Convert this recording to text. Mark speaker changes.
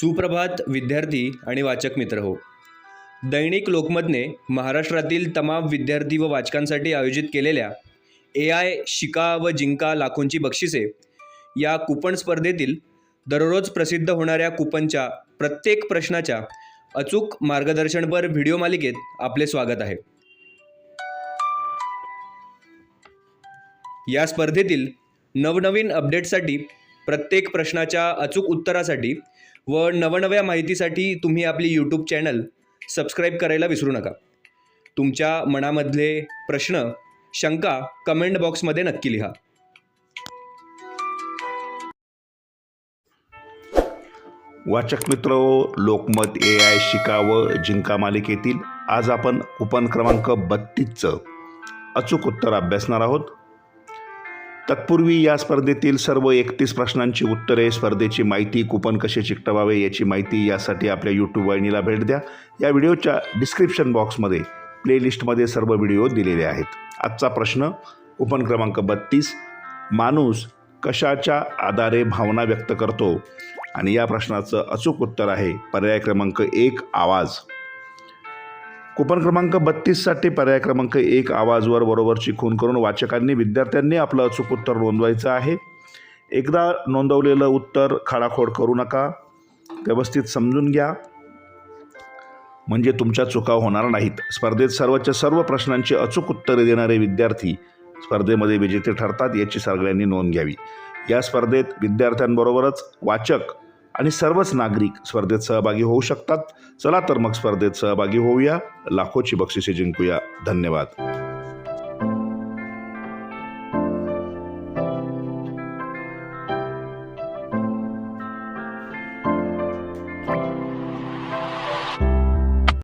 Speaker 1: सुप्रभात विद्यार्थी आणि वाचक मित्र हो. दैनिक लोकमतने महाराष्ट्रातील तमाम विद्यार्थी व वाचकांसाठी आयोजित केलेल्या AI शिका व जिंका लाखोंची बक्षिसे या कूपन स्पर्धेतील दररोज प्रसिद्ध होणाऱ्या कूपनच्या प्रत्येक प्रश्नाच्या अचूक मार्गदर्शनपर व्हिडिओ मालिकेत आपले स्वागत आहे. या स्पर्धेतील नवनवीन अपडेट्ससाठी, प्रत्येक प्रश्नाच्या अचूक उत्तरासाठी व नवनव्या माहितीसाठी तुम्ही आपली यूट्यूब चॅनल सबस्क्राईब करायला विसरू नका. तुमच्या मनामधले प्रश्न, शंका कमेंट बॉक्समध्ये नक्की लिहा.
Speaker 2: वाचक मित्र, लोकमत AI शिका व जिंका मालिकेतील आज आपण कूपन क्रमांक 32चं अचूक उत्तर अभ्यासणार आहोत. तत्पूर्वी या स्पर्धेतील सर्व 31 प्रश्नांची उत्तरे, स्पर्धेची माहिती, कूपन कसे चिकटवावे याची माहिती यासाठी आपल्या यूट्यूब वाहिनीला भेट द्या. या व्हिडिओच्या डिस्क्रिप्शन बॉक्समध्ये प्लेलिस्टमध्ये सर्व व्हिडिओ दिलेले आहेत. आजचा प्रश्न कूपन क्रमांक 32, माणूस कशाच्या आधारे भावना व्यक्त करतो? आणि या प्रश्नाचं अचूक उत्तर आहे पर्याय क्रमांक 1, आवाज. कूपन क्रमांक 32साठी पर्याय क्रमांक 1 आवाजवर बरोबरची खूण करून वाचकांनी, विद्यार्थ्यांनी आपलं अचूक उत्तर नोंदवायचं आहे. एकदा नोंदवलेलं उत्तर खाडाखोड करू नका, व्यवस्थित समजून घ्या म्हणजे तुमच्या चुका होणार नाहीत. स्पर्धेत सर्वच्या सर्व प्रश्नांची अचूक उत्तरे देणारे विद्यार्थी स्पर्धेमध्ये विजेते ठरतात याची सगळ्यांनी नोंद घ्यावी. या स्पर्धेत विद्यार्थ्यांबरोबरच वाचक आणि सर्वच नागरिक स्पर्धेत सहभागी होऊ शकतात. चला तर मग स्पर्धेत सहभागी होऊया, लाखोची बक्षिसे जिंकूया. धन्यवाद.